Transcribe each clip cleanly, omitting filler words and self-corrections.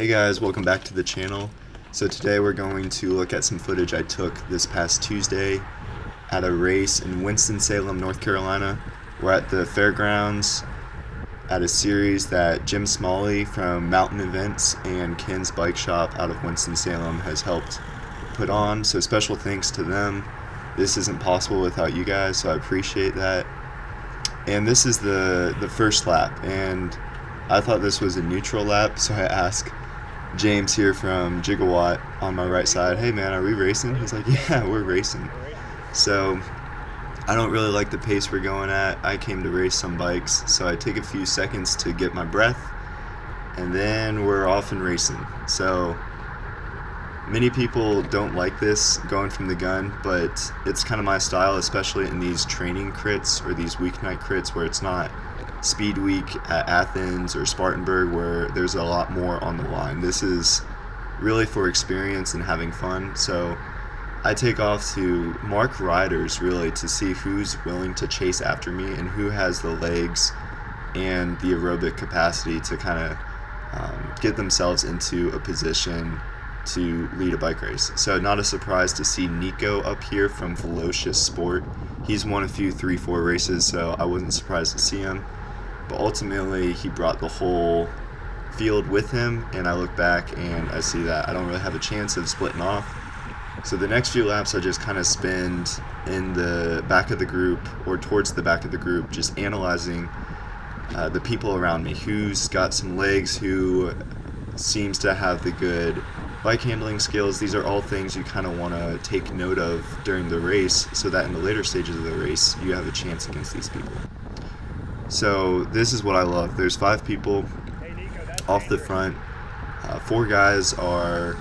Hey guys, welcome back to the channel. So today we're going to look at some footage I took this past Tuesday at a race in Winston Salem, North Carolina. We're at the fairgrounds at a series that Jim Smalley from Mountain Events and Ken's Bike Shop out of Winston Salem has helped put on. So special thanks to them. This isn't possible without you guys, so I appreciate that. And this is the first lap, and I thought this was a neutral lap, so I asked James here from Gigawatt on my right side, hey man, are we racing? He's like, yeah, we're racing. So I don't really like the pace we're going at. I came to race some bikes, so I take a few seconds to get my breath, and then we're off and racing. So many people don't like this, going from the gun, but it's kind of my style, especially in these training crits or these weeknight crits where it's not Speed Week at Athens or Spartanburg where there's a lot more on the line. This is really for experience and having fun. So I take off to mark riders really to see who's willing to chase after me and who has the legs and the aerobic capacity to kind of get themselves into a position to lead a bike race. So not a surprise to see Nico up here from Velocious Sport. He's won a few 3-4 races, so I wasn't surprised to see him. But ultimately, he brought the whole field with him, and I look back and I see that I don't really have a chance of splitting off. So the next few laps I just kind of spend in the back of the group or towards the back of the group, just analyzing the people around me, who's got some legs, who seems to have the good bike handling skills. These are all things you kind of want to take note of during the race so that in the later stages of the race you have a chance against these people. So this is what I love. There's 5 people off the front. 4 guys are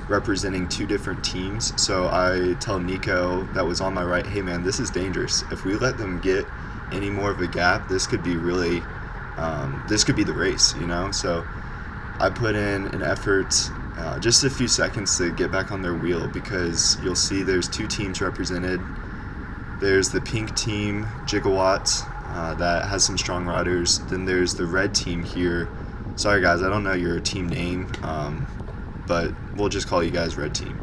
representing 2 different teams. So I tell Nico that was on my right, hey man, this is dangerous. If we let them get any more of a gap, this could be really, this could be the race, you know? So I put in an effort, just a few seconds to get back on their wheel, because you'll see there's 2 teams represented. There's the pink team, Gigawatt, that has some strong riders. Then there's the red team here. Sorry guys, I don't know your team name, but we'll just call you guys red team.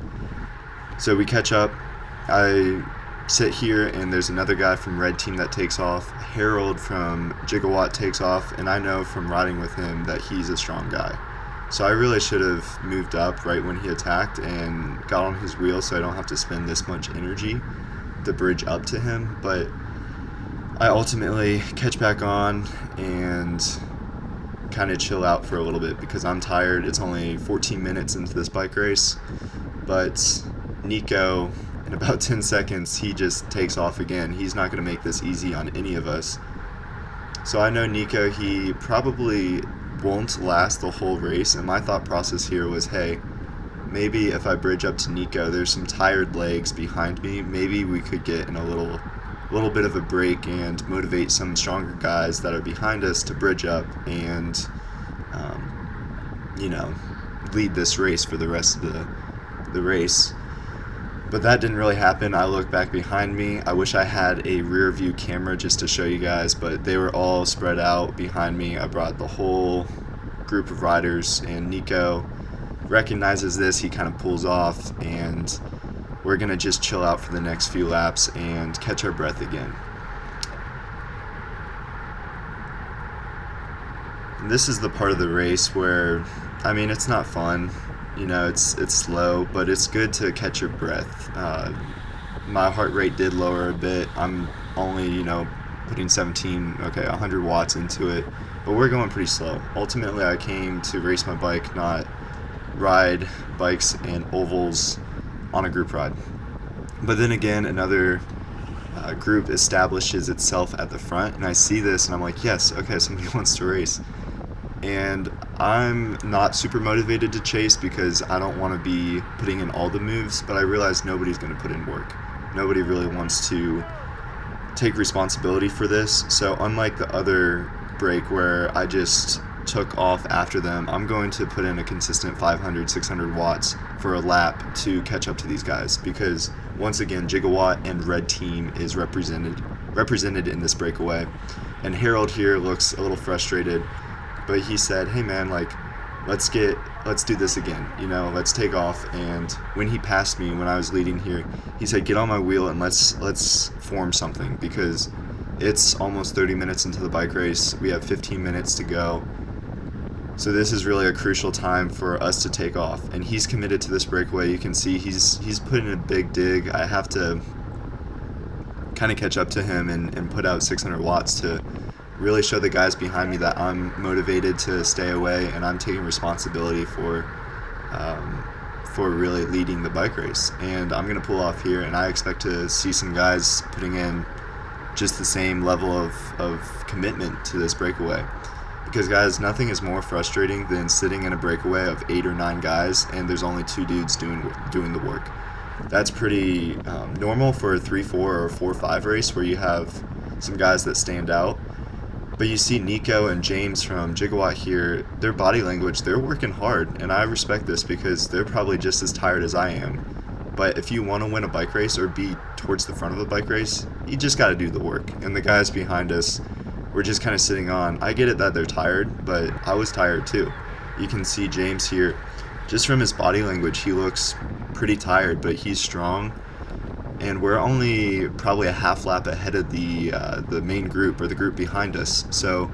So we catch up. I sit here and there's another guy from red team that takes off. Harold from Gigawatt takes off, and I know from riding with him that he's a strong guy. So I really should have moved up right when he attacked and got on his wheel so I don't have to spend this much energy to bridge up to him. But I ultimately catch back on and kind of chill out for a little bit because I'm tired. It's only 14 minutes into this bike race, but Nico, in about 10 seconds, he just takes off again. He's not going to make this easy on any of us. So I know Nico, he probably won't last the whole race, and my thought process here was, hey, maybe if I bridge up to Nico, there's some tired legs behind me, maybe we could get in a little bit of a break and motivate some stronger guys that are behind us to bridge up and lead this race for the rest of the race. But that didn't really happen. I look back behind me. I wish I had a rear view camera just to show you guys, but they were all spread out behind me. I brought the whole group of riders, and Nico recognizes this. He kind of pulls off, and we're going to just chill out for the next few laps and catch our breath again. And this is the part of the race where, I mean, it's not fun. You know, it's slow, but it's good to catch your breath. My heart rate did lower a bit. I'm only, putting 100 watts into it, but we're going pretty slow. Ultimately, I came to race my bike, not ride bikes and ovals on a group ride. But then again, another group establishes itself at the front, and I see this and I'm like, yes, okay, somebody wants to race. And I'm not super motivated to chase because I don't want to be putting in all the moves, but I realize nobody's going to put in work. Nobody really wants to take responsibility for this. So unlike the other break where I just took off after them, I'm going to put in a consistent 500, 600 watts for a lap to catch up to these guys, because once again, Gigawatt and red team is represented in this breakaway. And Harold here looks a little frustrated, but he said, hey man, like, let's do this again, let's take off. And when he passed me when I was leading here, he said, get on my wheel and let's form something, because it's almost 30 minutes into the bike race. We have 15 minutes to go. So this is really a crucial time for us to take off. And he's committed to this breakaway. You can see he's put in a big dig. I have to kind of catch up to him and put out 600 watts to really show the guys behind me that I'm motivated to stay away and I'm taking responsibility for really leading the bike race. And I'm going to pull off here, and I expect to see some guys putting in just the same level of commitment to this breakaway. Because, guys, nothing is more frustrating than sitting in a breakaway of 8 or 9 guys and there's only 2 dudes doing the work. That's pretty normal for a 3-4 or 4-5 race where you have some guys that stand out. But you see Nico and James from Gigawatt here, their body language, they're working hard, and I respect this because they're probably just as tired as I am. But if you want to win a bike race or be towards the front of a bike race, you just got to do the work. And the guys behind us, we're just kind of sitting on. I get it that they're tired, but I was tired too. You can see James here, just from his body language, he looks pretty tired, but he's strong. And we're only probably a half lap ahead of the main group, or the group behind us. So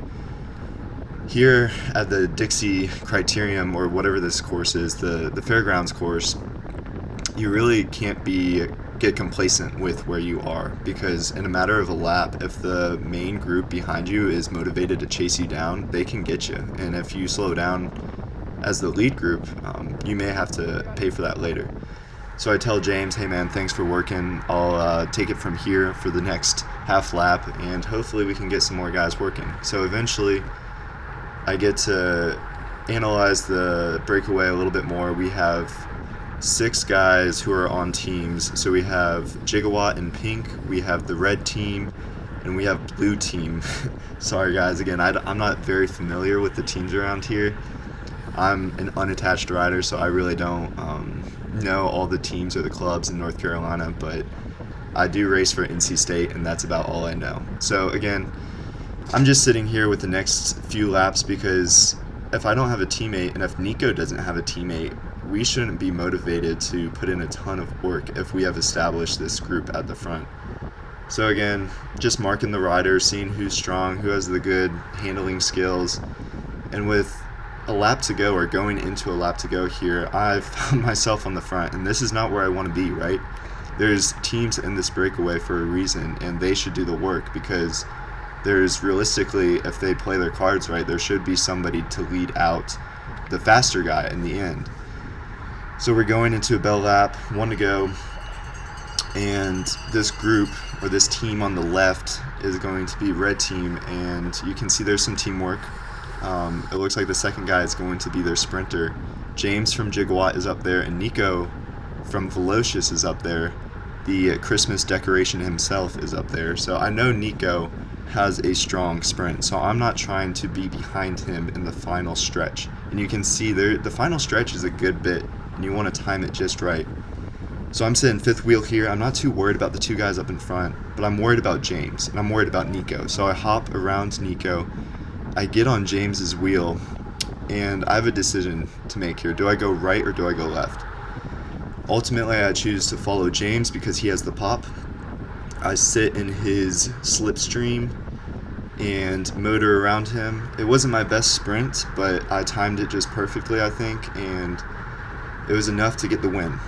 here at the Dixie Criterium, or whatever this course is, the Fairgrounds course, you really can't get complacent with where you are, because in a matter of a lap, if the main group behind you is motivated to chase you down, they can get you. And if you slow down as the lead group, you may have to pay for that later. So I tell James, hey man, thanks for working. I'll take it from here for the next half lap, and hopefully we can get some more guys working. So eventually I get to analyze the breakaway a little bit more. We have 6 guys who are on teams. So we have Gigawatt in pink, we have the red team, and we have blue team. Sorry guys, again, I'm not very familiar with the teams around here. I'm an unattached rider, so I really don't know all the teams or the clubs in North Carolina, but I do race for NC State, and that's about all I know. So again, I'm just sitting here with the next few laps, because if I don't have a teammate, and if Nico doesn't have a teammate, we shouldn't be motivated to put in a ton of work if we have established this group at the front. So again, just marking the riders, seeing who's strong, who has the good handling skills, and with a lap to go, or going into a lap to go here, I've found myself on the front, and this is not where I want to be, right? There's teams in this breakaway for a reason, and they should do the work, because there's realistically, if they play their cards right, there should be somebody to lead out the faster guy in the end. So we're going into a bell lap, 1 to go, and this group, or this team on the left, is going to be red team, and you can see there's some teamwork. It looks like the second guy is going to be their sprinter. James from Gigawatt is up there, and Nico from Velocious is up there. The Christmas decoration himself is up there. So I know Nico has a strong sprint, so I'm not trying to be behind him in the final stretch. And you can see there, the final stretch is a good bit, and you want to time it just right. So I'm sitting 5th wheel here. I'm not too worried about the 2 guys up in front, but I'm worried about James, and I'm worried about Nico. So I hop around Nico. I get on James's wheel, and I have a decision to make here. Do I go right or do I go left? Ultimately, I choose to follow James because he has the pop. I sit in his slipstream and motor around him. It wasn't my best sprint, but I timed it just perfectly, I think, and it was enough to get the win.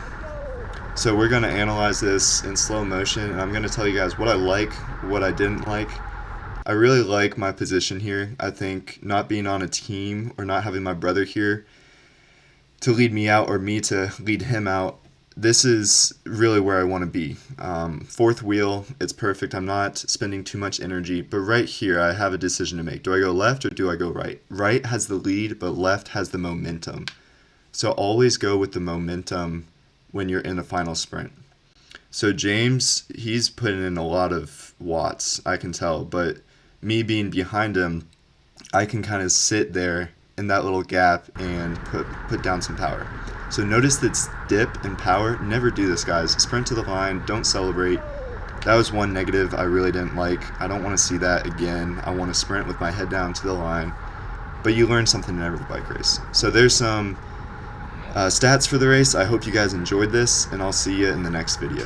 So we're going to analyze this in slow motion, and I'm going to tell you guys what I like, what I didn't like. I really like my position here. I think not being on a team, or not having my brother here to lead me out, or me to lead him out, this is really where I want to be. 4th wheel, it's perfect. I'm not spending too much energy, but right here I have a decision to make. Do I go left or do I go right? Right has the lead, but left has the momentum. So always go with the momentum when you're in a final sprint. So James, he's putting in a lot of watts, I can tell, but me being behind him, I can kind of sit there in that little gap and put down some power. So notice this dip in power. Never do this, guys. Sprint to the line. Don't celebrate. That was one negative I really didn't like. I don't want to see that again. I want to sprint with my head down to the line. but you learn something in every bike race. So there's some stats for the race. I hope you guys enjoyed this, and I'll see you in the next video.